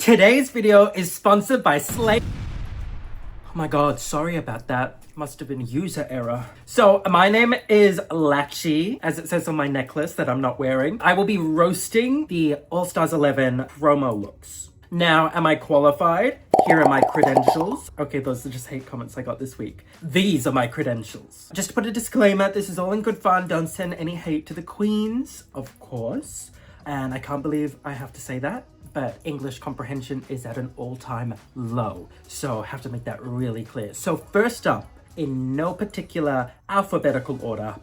Today's video is sponsored by Slay. Oh my god, sorry about that. Must have been user error. So my name is Latchie, as it says on my necklace that I'm not wearing. I will be roasting the All-Stars 11 promo looks. Now, am I qualified? Here are my credentials. Okay, those are just hate comments I got this week. These are my credentials. Just to put a disclaimer, this is all in good fun. Don't send any hate to the queens, of course. And I can't believe I have to say that, but English comprehension is at an all-time low. So I have to make that really clear. So first up, in no particular alphabetical order,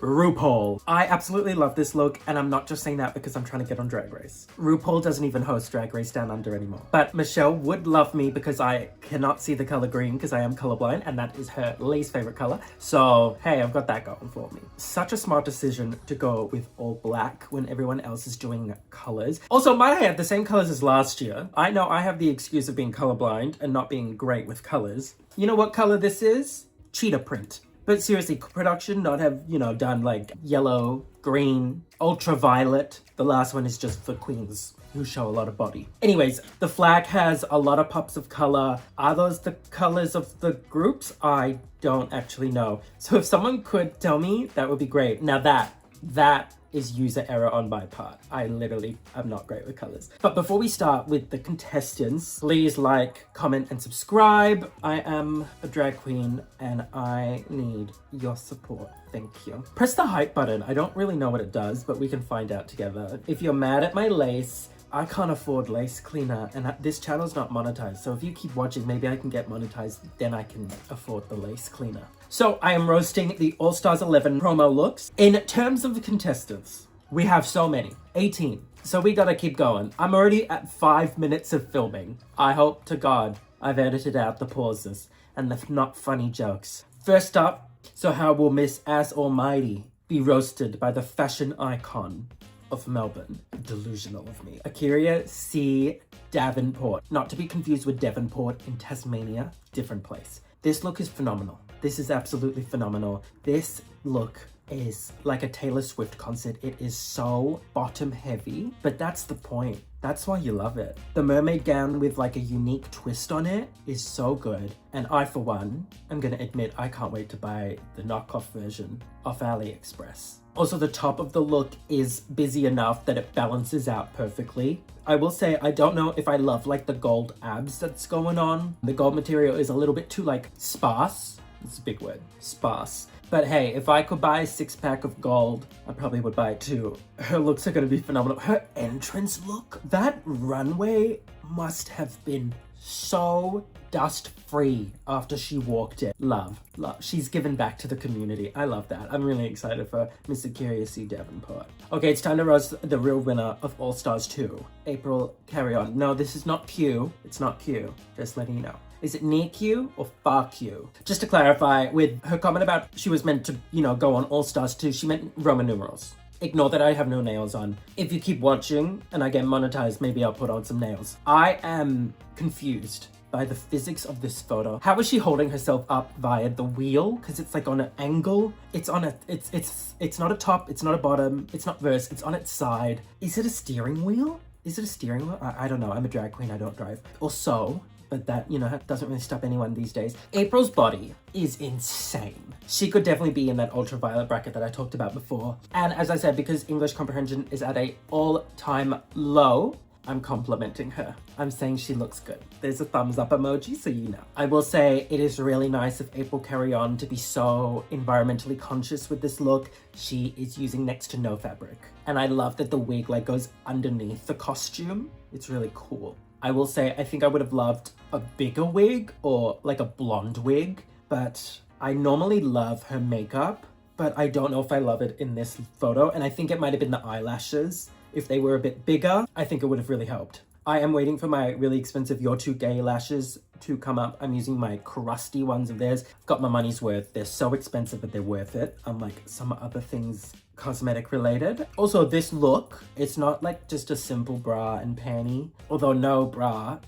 RuPaul. I absolutely love this look, and I'm not just saying that because I'm trying to get on Drag Race. RuPaul doesn't even host Drag Race Down Under anymore. But Michelle would love me because I cannot see the color green because I am colorblind, and that is her least favorite color. So, hey, I've got that going for me. Such a smart decision to go with all black when everyone else is doing colors. Also, might I have the same colors as last year? I know I have the excuse of being colorblind and not being great with colors. You know what color this is? Cheetah print. But seriously, production not have, done like yellow, green, ultraviolet. The last one is just for queens who show a lot of body. Anyways, the flag has a lot of pops of color. Are those the colors of the groups? I don't actually know. So if someone could tell me, that would be great. Now that is user error on my part. I literally am not great with colors. But before we start with the contestants, please like, comment, and subscribe. I am a drag queen and I need your support. Thank you. Press the hype button. I don't really know what it does, but we can find out together. If you're mad at my lace, I can't afford lace cleaner, and this channel's not monetized. So if you keep watching, maybe I can get monetized, then I can afford the lace cleaner. So I am roasting the All-Stars 11 promo looks. In terms of the contestants, we have so many, 18. So we gotta keep going. I'm already at 5 minutes of filming. I hope to God I've edited out the pauses and the not funny jokes. First up, so how will Miss Ass Almighty be roasted by the fashion icon of Melbourne? Delusional of me. Akaria C. Davenport. Not to be confused with Davenport in Tasmania. Different place. This look is phenomenal. This is absolutely phenomenal. This look is like a Taylor Swift concert. It is so bottom heavy, but that's the point. That's why you love it. The mermaid gown with like a unique twist on it is so good. And I, for one, am gonna admit I can't wait to buy the knockoff version off AliExpress. Also, the top of the look is busy enough that it balances out perfectly. I will say, I don't know if I love like the gold abs that's going on. The gold material is a little bit too like sparse. It's a big word, sparse. But hey, if I could buy a 6-pack of gold, I probably would buy it too. Her looks are gonna be phenomenal. Her entrance look, that runway must have been so dust-free after she walked in. Love. She's given back to the community. I love that. I'm really excited for Miss Akaria C. Davenport. Okay, it's time to roast the real winner of All Stars 2, April Carrion. No, this is not Q. It's not Q. Just letting you know. Is it near Q or far Q? Just to clarify, with her comment about she was meant to, go on All Stars 2, she meant Roman numerals. Ignore that I have no nails on. If you keep watching and I get monetized, maybe I'll put on some nails. I am confused by the physics of this photo. How is she holding herself up via the wheel? Because it's like on an angle. It's not a top, it's not a bottom, it's not verse, it's on its side. Is it a steering wheel? Is it a steering wheel? I don't know. I'm a drag queen, I don't drive. Or so. But that, doesn't really stop anyone these days. April's body is insane. She could definitely be in that ultraviolet bracket that I talked about before. And as I said, because English comprehension is at a all-time low, I'm complimenting her. I'm saying she looks good. There's a thumbs up emoji, so you know. I will say it is really nice of April Carrion to be so environmentally conscious with this look. She is using next to no fabric. And I love that the wig goes underneath the costume. It's really cool. I will say, I think I would have loved a bigger wig or like a blonde wig, but I normally love her makeup, but I don't know if I love it in this photo. And I think it might have been the eyelashes. If they were a bit bigger, I think it would have really helped. I am waiting for my really expensive You're Too Gay lashes to come up. I'm using my crusty ones of theirs. I've got my money's worth. They're so expensive, but they're worth it. Unlike some other things cosmetic related. Also, this look, it's not like just a simple bra and panty. Although no bra,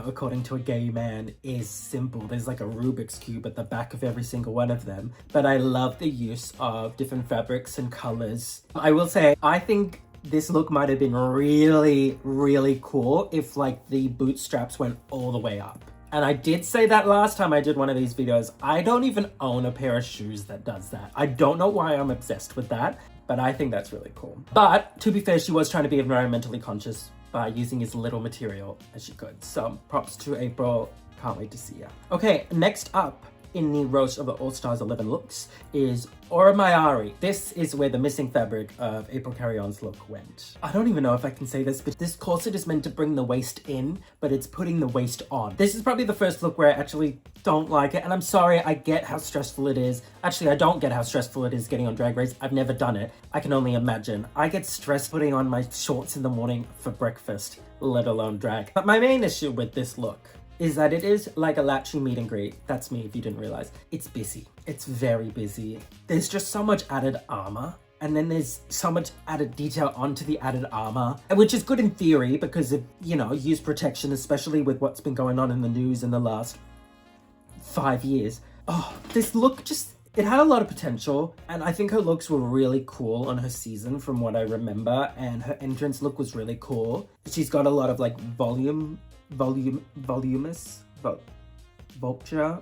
according to a gay man, is simple. There's like a Rubik's Cube at the back of every single one of them. But I love the use of different fabrics and colors. I will say, I think this look might have been really, really cool if like the bootstraps went all the way up. And I did say that last time I did one of these videos. I don't even own a pair of shoes that does that. I don't know why I'm obsessed with that, but I think that's really cool. But to be fair, she was trying to be environmentally conscious by using as little material as she could. So props to April. Can't wait to see her. Okay, next up in the roast of the All Stars 11 looks is Mayari. This is where the missing fabric of April Carrion's look went. I don't even know if I can say this, but this corset is meant to bring the waist in, but it's putting the waist on. This is probably the first look where I actually don't like it, and I'm sorry, I get how stressful it is. Actually, I don't get how stressful it is getting on Drag Race. I've never done it. I can only imagine. I get stressed putting on my shorts in the morning for breakfast, let alone drag. But my main issue with this look is that it is like a Latchie meet and greet. That's me, if you didn't realize. It's busy. It's very busy. There's just so much added armor, and then there's so much added detail onto the added armor, which is good in theory because of, you know, use protection, especially with what's been going on in the news in the last 5 years. Oh, this look just, it had a lot of potential, and I think her looks were really cool on her season from what I remember, and her entrance look was really cool. She's got a lot of like voluminous, vulture.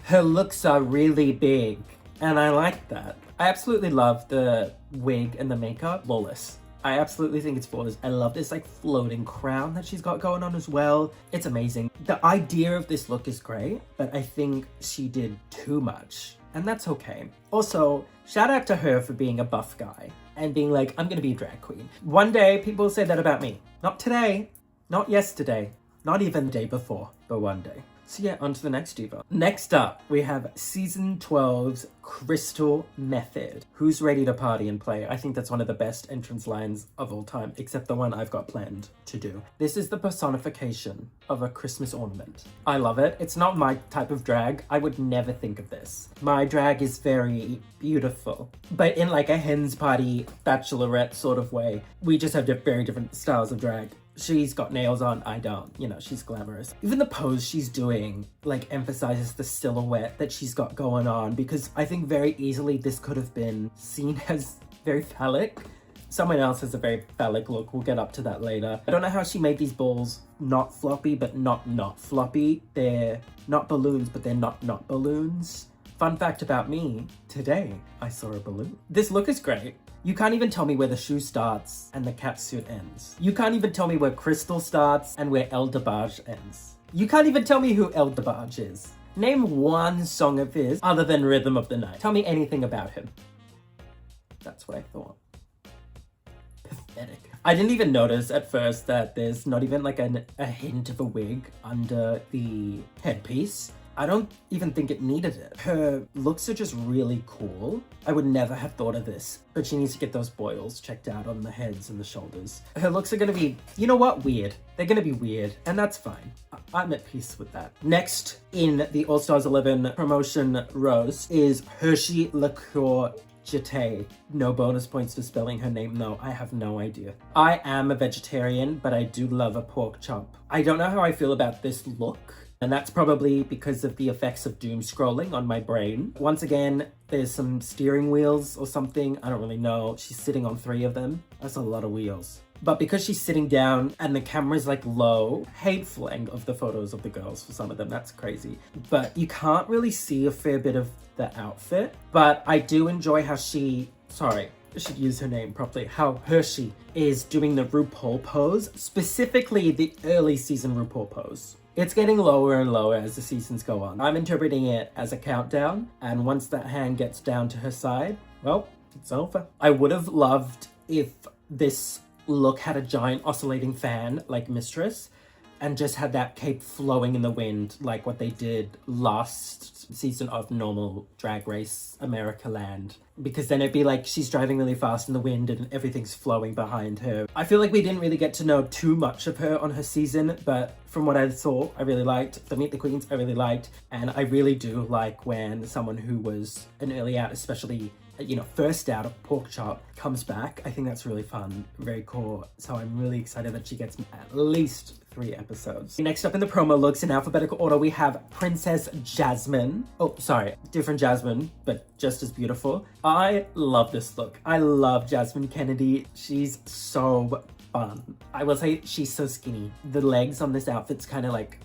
Her looks are really big, and I like that. I absolutely love the wig and the makeup. Flawless. I absolutely think it's flawless. I love this like floating crown that she's got going on as well. It's amazing. The idea of this look is great, but I think she did too much, and that's okay. Also, shout out to her for being a buff guy and being like, I'm gonna be a drag queen. One day, people say that about me. Not today, not yesterday, not even the day before, but one day. So yeah, on to the next diva. Next up, we have season 12's Crystal Methyd. Who's ready to party and play? I think that's one of the best entrance lines of all time, except the one I've got planned to do. This is the personification of a Christmas ornament. I love it. It's not my type of drag. I would never think of this. My drag is very beautiful, but in like a hen's party, bachelorette sort of way. We just have very different styles of drag. She's got nails on, I don't. You know, she's glamorous. Even the pose she's doing, like, emphasizes the silhouette that she's got going on, because I think very easily this could have been seen as very phallic. Someone else has a very phallic look. We'll get up to that later. I don't know how she made these balls not floppy, but not floppy. They're not balloons, but they're not balloons. Fun fact about me, today I saw a balloon. This look is great. You can't even tell me where the shoe starts and the catsuit ends. You can't even tell me where Crystal starts and where El DeBarge ends. You can't even tell me who El DeBarge is. Name one song of his other than Rhythm of the Night. Tell me anything about him. That's what I thought. Pathetic. I didn't even notice at first that there's not even like a hint of a wig under the headpiece. I don't even think it needed it. Her looks are just really cool. I would never have thought of this, but she needs to get those boils checked out on the heads and the shoulders. Her looks are gonna be, you know what, weird. They're gonna be weird, and that's fine. I'm at peace with that. Next in the All Stars 11 promotion roast is Hershii LiqCour-Jete. No bonus points for spelling her name though, I have no idea. I am a vegetarian, but I do love a pork chop. I don't know how I feel about this look, and that's probably because of the effects of doom scrolling on my brain. Once again, there's some steering wheels or something, I don't really know. She's sitting on 3 of them. That's a lot of wheels. But because she's sitting down and the camera's like low, hateful angle of the photos of the girls for some of them, that's crazy. But you can't really see a fair bit of the outfit. But I do enjoy how I should use her name properly, how Hershii is doing the RuPaul pose, specifically the early season RuPaul pose. It's getting lower and lower as the seasons go on. I'm interpreting it as a countdown, and once that hand gets down to her side, well, it's over. I would have loved if this look had a giant oscillating fan like Mistress, and just had that cape flowing in the wind like what they did last season of normal Drag Race America Land. Because then it'd be like she's driving really fast in the wind and everything's flowing behind her. I feel like we didn't really get to know too much of her on her season, but from what I saw, I really liked. The Meet the Queens, I really liked. And I really do like when someone who was an early out, especially, you know, first out of pork chop, comes back. I think that's really fun, very cool. So I'm really excited that she gets at least 3 episodes. Next up in the promo looks, in alphabetical order, we have Princess Jasmine. Oh, sorry, different Jasmine, but just as beautiful. I love this look. I love Jasmine Kennedie. She's so fun. I will say she's so skinny. The legs on this outfit's kind of like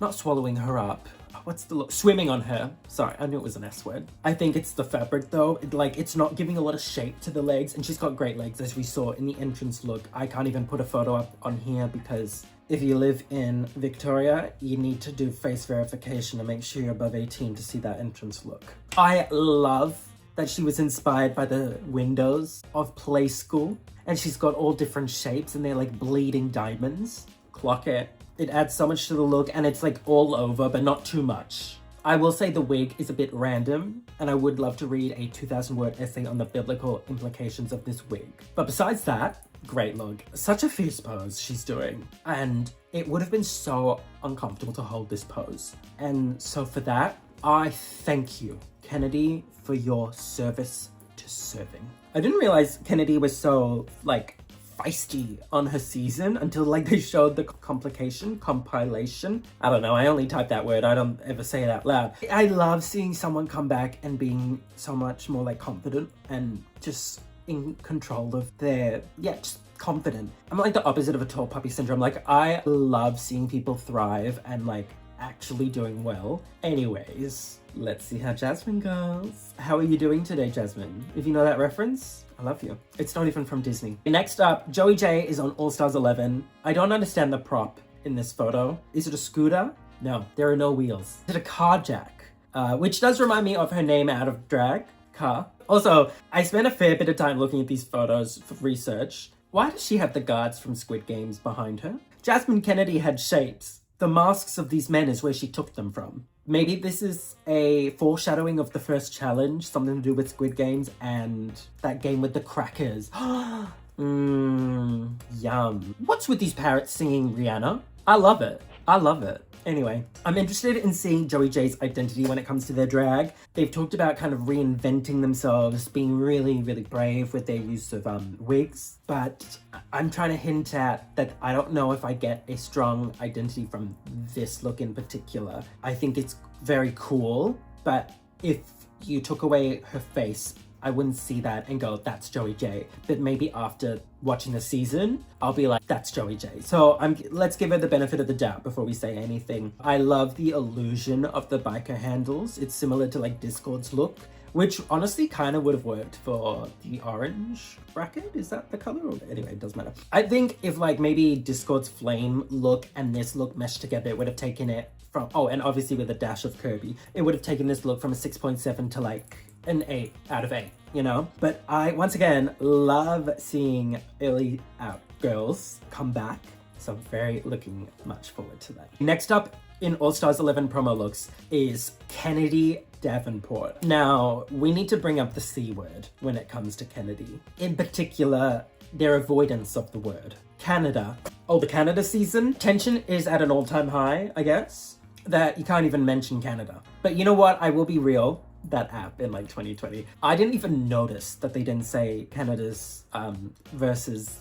not swallowing her up. What's the look? Swimming on her. Sorry, I knew it was an S word. I think it's the fabric though. It's not giving a lot of shape to the legs, and she's got great legs as we saw in the entrance look. I can't even put a photo up on here because if you live in Victoria, you need to do face verification to make sure you're above 18 to see that entrance look. I love that she was inspired by the windows of Play School, and she's got all different shapes and they're like bleeding diamonds. Clock it. It adds so much to the look, and it's like all over, but not too much. I will say the wig is a bit random, and I would love to read a 2,000-word essay on the biblical implications of this wig. But besides that, great look. Such a fierce pose she's doing, and it would have been so uncomfortable to hold this pose. And so for that, I thank you, Kennedie, for your service to serving. I didn't realize Kennedie was so, like, feisty on her season until like they showed the compilation. I don't know, I only type that word, I don't ever say it out loud. I love seeing someone come back and being so much more like confident and just in control of their, just confident. I'm like the opposite of a tall puppy syndrome. Like I love seeing people thrive and like actually doing well. Anyways, let's see how Jasmine goes. How are you doing today, Jasmine? If you know that reference, I love you. It's not even from Disney. Next up, Joey J is on All Stars 11. I don't understand the prop in this photo. Is it a scooter? No, there are no wheels. Is it a car jack? Which does remind me of her name out of drag, Car. Also, I spent a fair bit of time looking at these photos for research. Why does she have the guards from Squid Games behind her? Jasmine Kennedie had shapes. The masks of these men is where she took them from. Maybe this is a foreshadowing of the first challenge, something to do with Squid Games and that game with the crackers. Yum. What's with these parrots singing Rihanna? I love it. I love it. Anyway, I'm interested in seeing Joey J's identity when it comes to their drag. They've talked about kind of reinventing themselves, being really, really brave with their use of wigs. But I'm trying to hint at that I don't know if I get a strong identity from this look in particular. I think it's very cool, but if you took away her face, I wouldn't see that and go, that's Joey J. But maybe after watching the season, I'll be like, that's Joey J. So let's give her the benefit of the doubt before we say anything. I love the illusion of the biker handles. It's similar to like Discord's look, which honestly kind of would have worked for the orange bracket. Is that the color? Anyway, it doesn't matter. I think if like maybe Discord's flame look and this look meshed together, it would have taken it from, and obviously with a dash of Kirby, it would have taken this look from a 6.7 to like an 8 out of 8, you know? But I, once again, love seeing early out girls come back. So I'm very looking much forward to that. Next up in All Stars 11 promo looks is Kennedie Davenport. Now, we need to bring up the C word when it comes to Kennedie. In particular, their avoidance of the word. Canada. Oh, the Canada season? Tension is at an all-time high, I guess, that you can't even mention Canada. But you know what? I will be real. That app in like 2020. I didn't even notice that they didn't say Canada's versus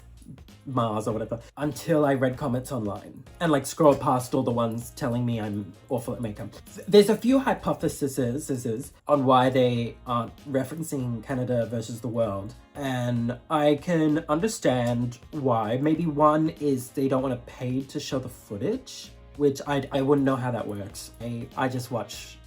Mars or whatever until I read comments online and like scrolled past all the ones telling me I'm awful at makeup. There's a few hypotheses on why they aren't referencing Canada versus the world, and I can understand why. Maybe one is they don't want to pay to show the footage, which I wouldn't know how that works. I just watch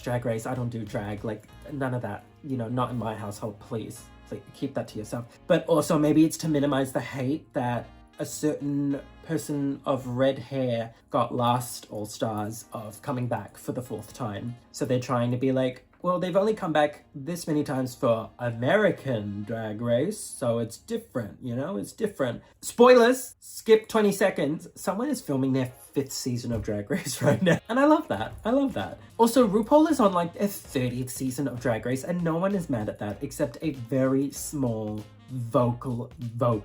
Drag Race. I don't do drag, like none of that, you know, not in my household, please. Like, keep that to yourself. But also maybe it's to minimize the hate that a certain person of red hair got last All Stars of coming back for the 4th time. So they're trying to be like, well, they've only come back this many times for American Drag Race, so it's different, you know, it's different. Spoilers, skip 20 seconds. Someone is filming their 5th season of Drag Race right now. And I love that. I love that. Also, RuPaul is on like their 30th season of Drag Race, and no one is mad at that except a very small vocal,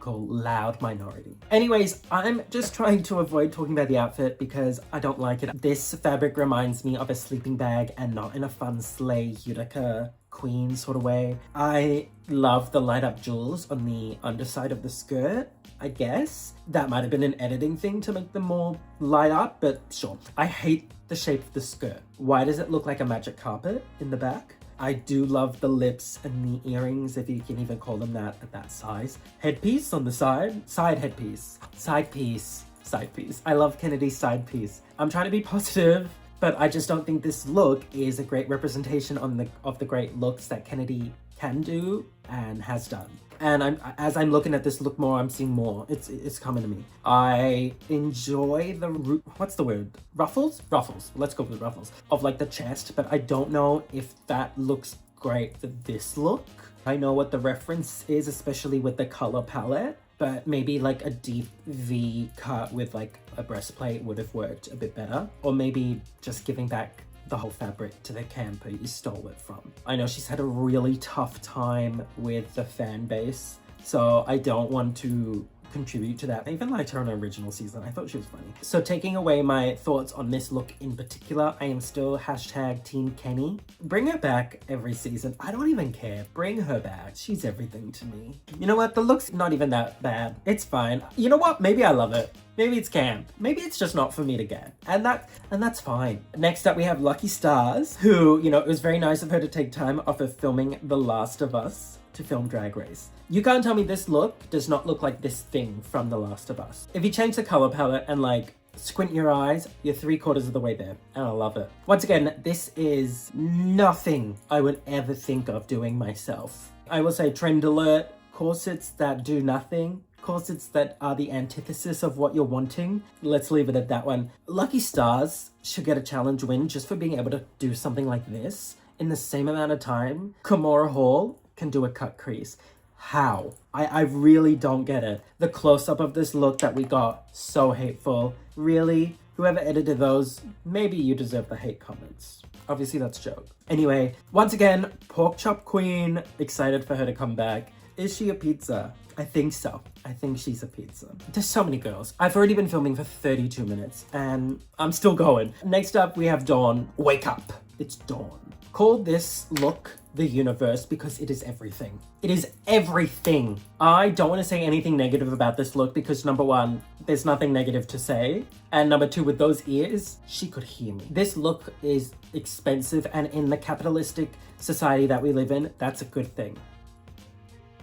loud minority. Anyways, I'm just trying to avoid talking about the outfit because I don't like it. This fabric reminds me of a sleeping bag and not in a fun sleigh Utica queen sort of way. I love the light up jewels on the underside of the skirt, I guess. That might have been an editing thing to make them more light up, but sure. I hate the shape of the skirt. Why does it look like a magic carpet in the back? I do love the lips and the earrings, if you can even call them that at that size. Headpiece on the side. Side headpiece. Side piece. Side piece. I love Kennedie's side piece. I'm trying to be positive, but I just don't think this look is a great representation of the great looks that Kennedie can do and has done. And as I'm looking at this look more, I'm seeing more. It's coming to me. I enjoy the, what's the word? Ruffles? Ruffles. Let's go with ruffles. Of like the chest, but I don't know if that looks great for this look. I know what the reference is, especially with the color palette, but maybe like a deep V cut with like a breastplate would have worked a bit better. Or maybe just giving back the whole fabric to the camper you stole it from. I know she's had a really tough time with the fan base, so I don't want to contribute to that. I even liked her in her original season. I thought she was funny. So taking away my thoughts on this look in particular, I am still hashtag Team Kenny. Bring her back every season. I don't even care. Bring her back. She's everything to me. You know what? The look's not even that bad. It's fine. You know what? Maybe I love it. Maybe it's camp. Maybe it's just not for me to get. And that's fine. Next up, we have Lucky Starzzz, who, you know, it was very nice of her to take time off of filming The Last of Us to film Drag Race. You can't tell me this look does not look like this thing from The Last of Us. If you change the color palette and like squint your eyes, you're 3/4 of the way there, and I love it. Once again, this is nothing I would ever think of doing myself. I will say trend alert, corsets that do nothing, corsets that are the antithesis of what you're wanting. Let's leave it at that one. Lucky Starzzz should get a challenge win just for being able to do something like this in the same amount of time. Kimora Hall can do a cut crease. How? I really don't get it. The close-up of this look that we got, so hateful. Really? Whoever edited those, maybe you deserve the hate comments. Obviously that's a joke. Anyway, once again, Pork Chop Queen, excited for her to come back. Is she a pizza? I think so. I think she's a pizza. There's so many girls. I've already been filming for 32 minutes and I'm still going. Next up, we have Dawn. Wake up. It's Dawn. Call this look the universe because it is everything. It is everything. I don't want to say anything negative about this look because number one, there's nothing negative to say. And number two, with those ears, she could hear me. This look is expensive, and in the capitalistic society that we live in, that's a good thing.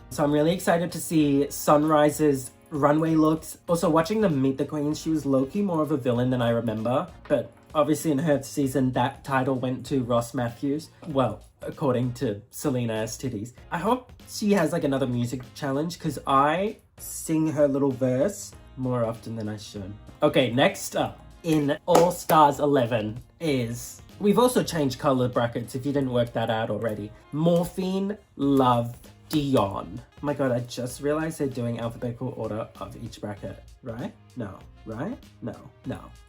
So I'm really excited to see Sunrise's runway looks. Also, watching them meet the queens, she was low-key more of a villain than I remember. But obviously in her season, that title went to Ross Matthews. Well, according to Selena EsTitties. I hope she has like another music challenge because I sing her little verse more often than I should. Okay, next up in All Stars 11 is... We've also changed color brackets if you didn't work that out already. Morphine, Love, Dion. Oh my god, I just realized they're doing alphabetical order of each bracket, right? No, right? No.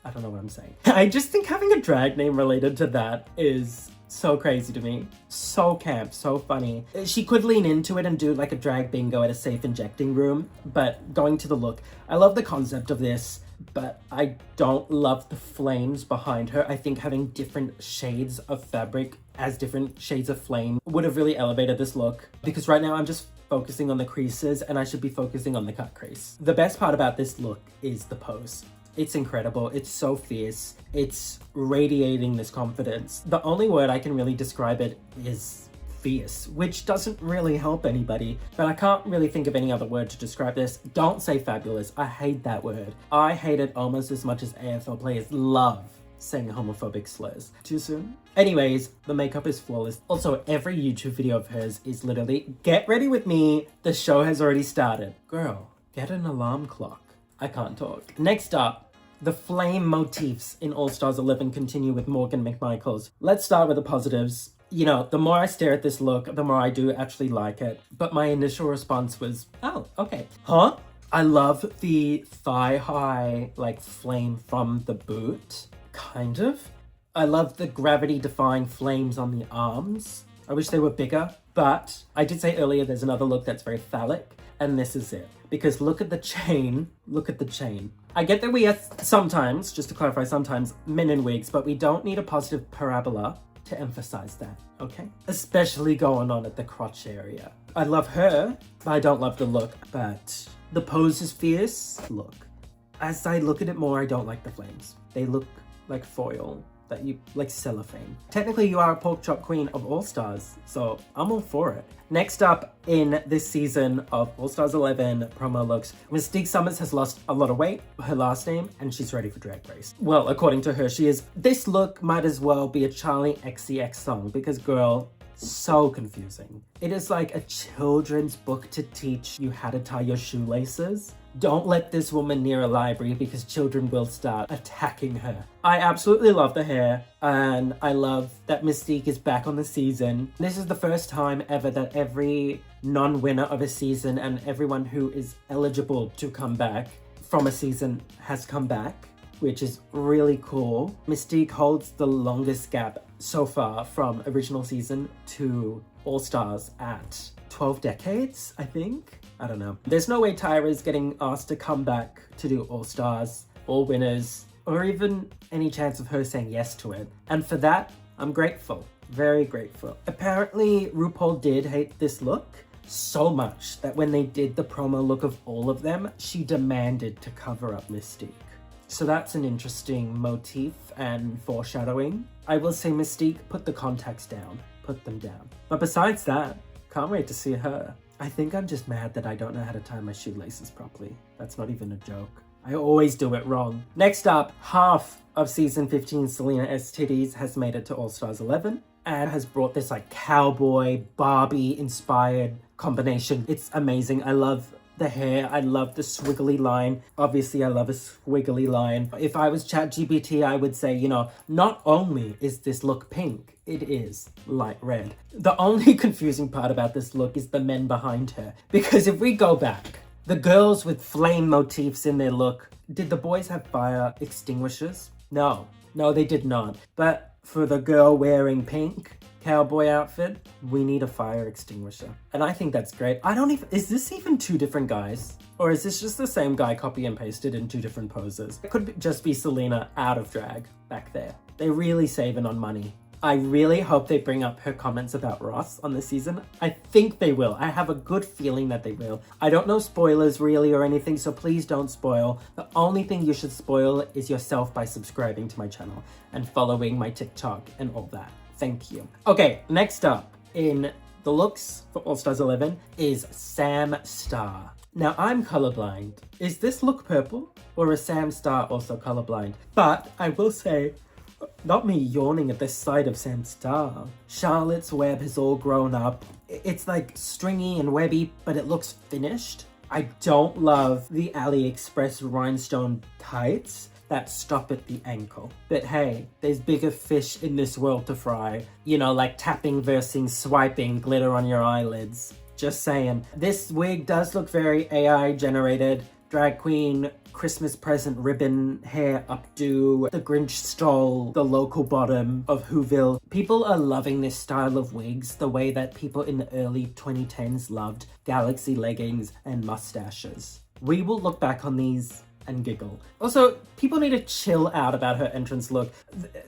I don't know what I'm saying. I just think having a drag name related to that is so crazy to me. So camp, so funny. She could lean into it and do like a drag bingo at a safe injecting room, but going to the look, I love the concept of this, but I don't love the flames behind her. I think having different shades of fabric as different shades of flame would have really elevated this look, because right now I'm just focusing on the creases and I should be focusing on the cut crease. The best part about this look is the pose. It's incredible. It's so fierce. It's radiating this confidence. The only word I can really describe it is fierce, which doesn't really help anybody, but I can't really think of any other word to describe this. Don't say fabulous. I hate that word. I hate it almost as much as AFL players love saying homophobic slurs. Too soon? Anyways, the makeup is flawless. Also, every YouTube video of hers is literally, get ready with me, the show has already started. Girl, get an alarm clock. I can't talk. Next up, the flame motifs in All Stars 11 continue with Morgan McMichaels. Let's start with the positives. You know, the more I stare at this look, the more I do actually like it. But my initial response was, oh, okay. Huh? I love the thigh-high, like, flame from the boot. Kind of. I love the gravity-defying flames on the arms. I wish they were bigger, but I did say earlier there's another look that's very phallic, and this is it. Because look at the chain. Look at the chain. I get that we are sometimes, just to clarify, sometimes men in wigs, but we don't need a positive parabola to emphasize that, okay? Especially going on at the crotch area. I love her, but I don't love the look. But the pose is fierce. Look. As I look at it more, I don't like the flames. They look like foil, like cellophane. Technically, you are a pork chop queen of All Stars, so I'm all for it. Next up in this season of All Stars 11 promo looks, Mystique Summers has lost a lot of weight, her last name, and she's ready for Drag Race. Well, according to her, she is. This look might as well be a Charlie XCX song because, girl, so confusing. It is like a children's book to teach you how to tie your shoelaces. Don't let this woman near a library because children will start attacking her. I absolutely love the hair, and I love that Mystique is back on the season. This is the first time ever that every non-winner of a season and everyone who is eligible to come back from a season has come back, which is really cool. Mystique holds the longest gap so far from original season to All Stars at 12 decades, I think. I don't know. There's no way Tyra is getting asked to come back to do All Stars, All Winners, or even any chance of her saying yes to it. And for that, I'm grateful. Very grateful. Apparently, RuPaul did hate this look so much that when they did the promo look of all of them, she demanded to cover up Mystique. So that's an interesting motif and foreshadowing. I will say Mystique, put the contacts down. Put them down. But besides that, can't wait to see her. I think I'm just mad that I don't know how to tie my shoelaces properly. That's not even a joke. I always do it wrong. Next up, half of season 15 Selena EsTitties has made it to All Stars 11 and has brought this like cowboy, Barbie inspired combination. It's amazing. I love the hair. I love the squiggly line. Obviously, I love a squiggly line. If I was ChatGPT, I would say, you know, not only is this look pink, it is light red. The only confusing part about this look is the men behind her. Because if we go back, the girls with flame motifs in their look, did the boys have fire extinguishers? No, they did not. But for the girl wearing pink cowboy outfit, we need a fire extinguisher. And I think that's great. Is this even two different guys? Or is this just the same guy copy and pasted in two different poses? It could just be Selena out of drag back there. They're really saving on money. I really hope they bring up her comments about Ross on this season. I think they will. I have a good feeling that they will. I don't know spoilers really or anything, so please don't spoil. The only thing you should spoil is yourself by subscribing to my channel and following my TikTok and all that. Thank you. Okay, next up in the looks for All Stars 11 is Sam Star. Now, I'm colorblind. Is this look purple or is Sam Star also colorblind? But I will say, not me yawning at the sight of Sam Star. Charlotte's web has all grown up. It's like stringy and webby, but it looks finished. I don't love the AliExpress rhinestone tights that stop at the ankle. But hey, there's bigger fish in this world to fry. You know, like tapping versus swiping glitter on your eyelids. Just saying. This wig does look very AI generated. Drag queen, Christmas present ribbon, hair updo. The Grinch stole the local bottom of Whoville. People are loving this style of wigs the way that people in the early 2010s loved galaxy leggings and mustaches. We will look back on these and giggle. Also, people need to chill out about her entrance look.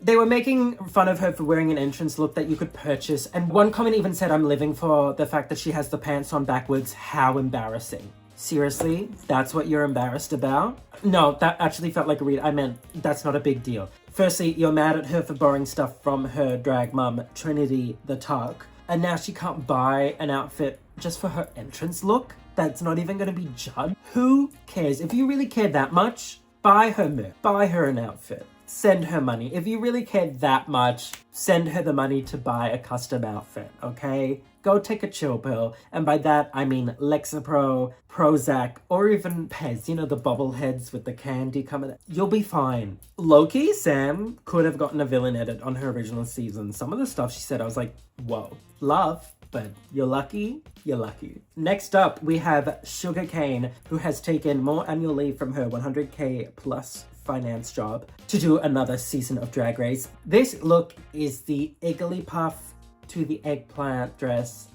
They were making fun of her for wearing an entrance look that you could purchase, and one comment even said, "I'm living for the fact that she has the pants on backwards. How embarrassing." Seriously? That's what you're embarrassed about? No, that actually felt like a read. I meant, that's not a big deal. Firstly, you're mad at her for borrowing stuff from her drag mum, Trinity the Tuck, and now she can't buy an outfit just for her entrance look? That's not even going to be judged? Who cares? If you really care that much, buy her merch. Buy her an outfit. Send her money. If you really care that much, send her the money to buy a custom outfit, okay? Go take a chill pill. And by that, I mean Lexapro, Prozac, or even Pez. You know, the bobbleheads with the candy coming. You'll be fine. Low-key, Sam could have gotten a villain edit on her original season. Some of the stuff she said, I was like, whoa. Love. But you're lucky, you're lucky. Next up, we have Shuga Cain, who has taken more annual leave from her 100K plus finance job to do another season of Drag Race. This look is the Iggly Puff to the eggplant dress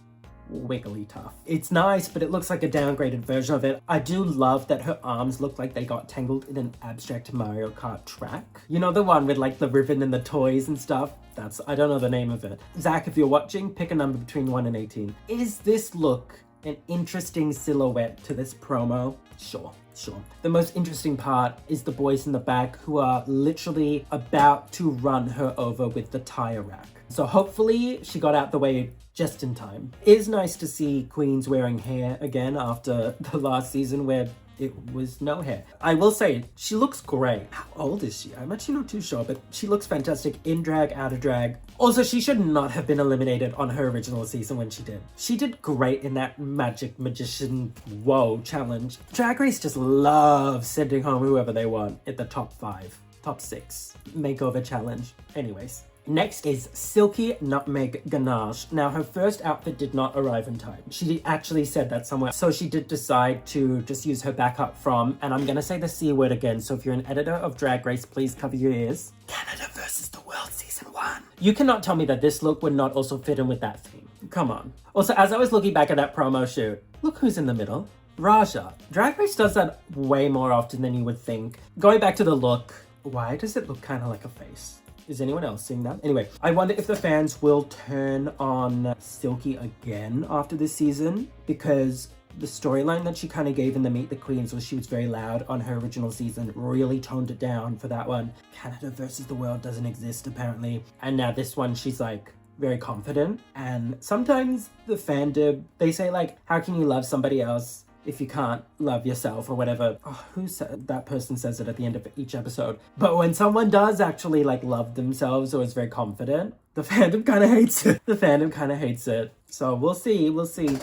wiggly tough. It's nice, but it looks like a downgraded version of it. I do love that her arms look like they got tangled in an abstract Mario Kart track. You know, the one with like the ribbon and the toys and stuff? I don't know the name of it. Zach, if you're watching, pick a number between 1 and 18. Is this look an interesting silhouette to this promo? Sure. The most interesting part is the boys in the back who are literally about to run her over with the tire rack. So hopefully she got out the way just in time. It is nice to see queens wearing hair again after the last season where it was no hair. I will say, she looks great. How old is she? I'm actually not too sure, but she looks fantastic in drag, out of drag. Also, she should not have been eliminated on her original season when she did. She did great in that Magic Magician Whoa challenge. Drag Race just loves sending home whoever they want at the top 5, top 6 makeover challenge. Anyways. Next is Silky Nutmeg Ganache. Now, her first outfit did not arrive in time. She actually said that somewhere. So she did decide to just use her backup from, and I'm gonna say the C word again, so if you're an editor of Drag Race, please cover your ears. Canada versus the World Season 1. You cannot tell me that this look would not also fit in with that theme. Come on. Also, as I was looking back at that promo shoot, look who's in the middle. Raja. Drag Race does that way more often than you would think. Going back to the look, why does it look kind of like a face? Is anyone else seeing that? Anyway, I wonder if the fans will turn on Silky again after this season, because the storyline that she kind of gave in the Meet the Queens was she was very loud on her original season, really toned it down for that one. Canada versus the world doesn't exist apparently. And now this one, she's like very confident. And sometimes the fandom, they say like, how can you love somebody else if you can't love yourself or whatever? Oh, who said that? Person says it at the end of each episode. But when someone does actually like love themselves or is very confident, the fandom kind of hates it. The fandom kind of hates it. So we'll see.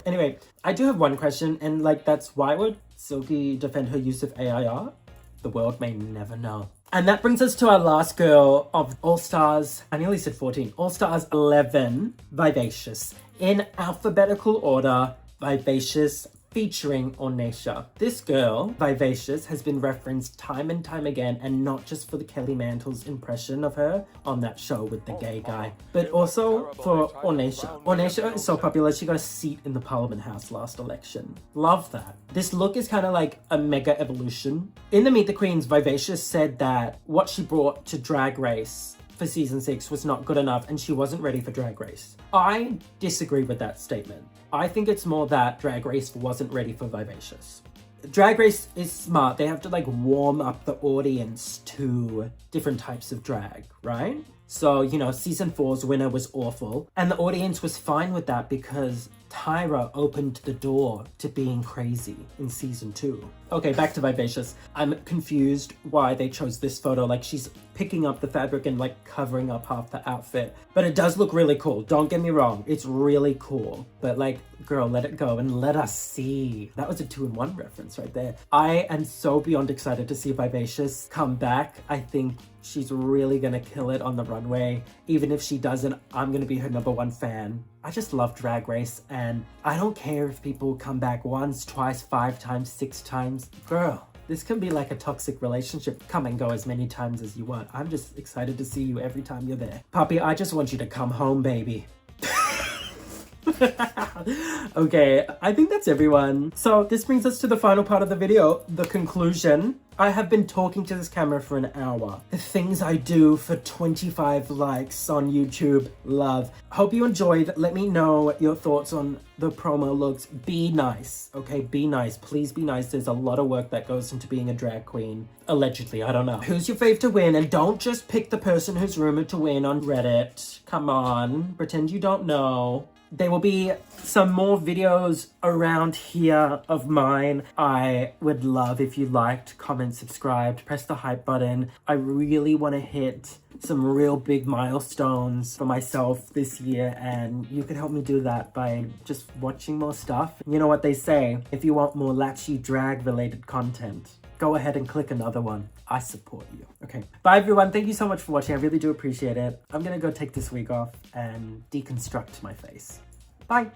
Anyway, I do have one question, and like, that's why would Silky defend her use of AIR? The world may never know. And that brings us to our last girl of All Stars. I nearly said 14. All Stars 11, Vivacious. In alphabetical order, Vivacious featuring Ornacia. This girl, Vivacious, has been referenced time and time again, and not just for the Kelly Mantles impression of her on that show with the gay guy, but also for Ornacia. Ornacia is so popular, she got a seat in the Parliament House last election. Love that. This look is kind of like a mega evolution. In the Meet the Queens, Vivacious said that what she brought to Drag Race for season 6 was not good enough and she wasn't ready for Drag Race. I disagree with that statement. I think it's more that Drag Race wasn't ready for Vivacious. Drag Race is smart. They have to like warm up the audience to different types of drag, right? So, you know, season 4's winner was awful, and the audience was fine with that because Tyra opened the door to being crazy in season 2. Okay, back to Vivacious. I'm confused why they chose this photo. Like, she's picking up the fabric and like covering up half the outfit. But it does look really cool. Don't get me wrong. It's really cool. But like, girl, let it go and let us see. That was a 2-in-1 reference right there. I am so beyond excited to see Vivacious come back. I think she's really gonna kill it on the runway. Even if she doesn't, I'm gonna be her #1 fan. I just love Drag Race, and I don't care if people come back once, twice, 5 times, 6 times. Girl, this can be like a toxic relationship. Come and go as many times as you want. I'm just excited to see you every time you're there. Puppy, I just want you to come home, baby. Okay, I think that's everyone. So this brings us to the final part of the video, the conclusion. I have been talking to this camera for an hour. The things I do for 25 likes on YouTube. Love. Hope you enjoyed. Let me know your thoughts on the promo looks. Be nice, okay? Be nice. Please be nice. There's a lot of work that goes into being a drag queen. Allegedly, I don't know. Who's your fave to win? And don't just pick the person who's rumored to win on Reddit. Come on. Pretend you don't know. There will be some more videos around here of mine. I would love if you liked, comment, subscribed, press the hype button. I really want to hit some real big milestones for myself this year, and you can help me do that by just watching more stuff. You know what they say, if you want more Latchie drag related content, go ahead and click another one. I support you. Okay, bye everyone. Thank you so much for watching. I really do appreciate it. I'm gonna go take this week off and deconstruct my face. Bye.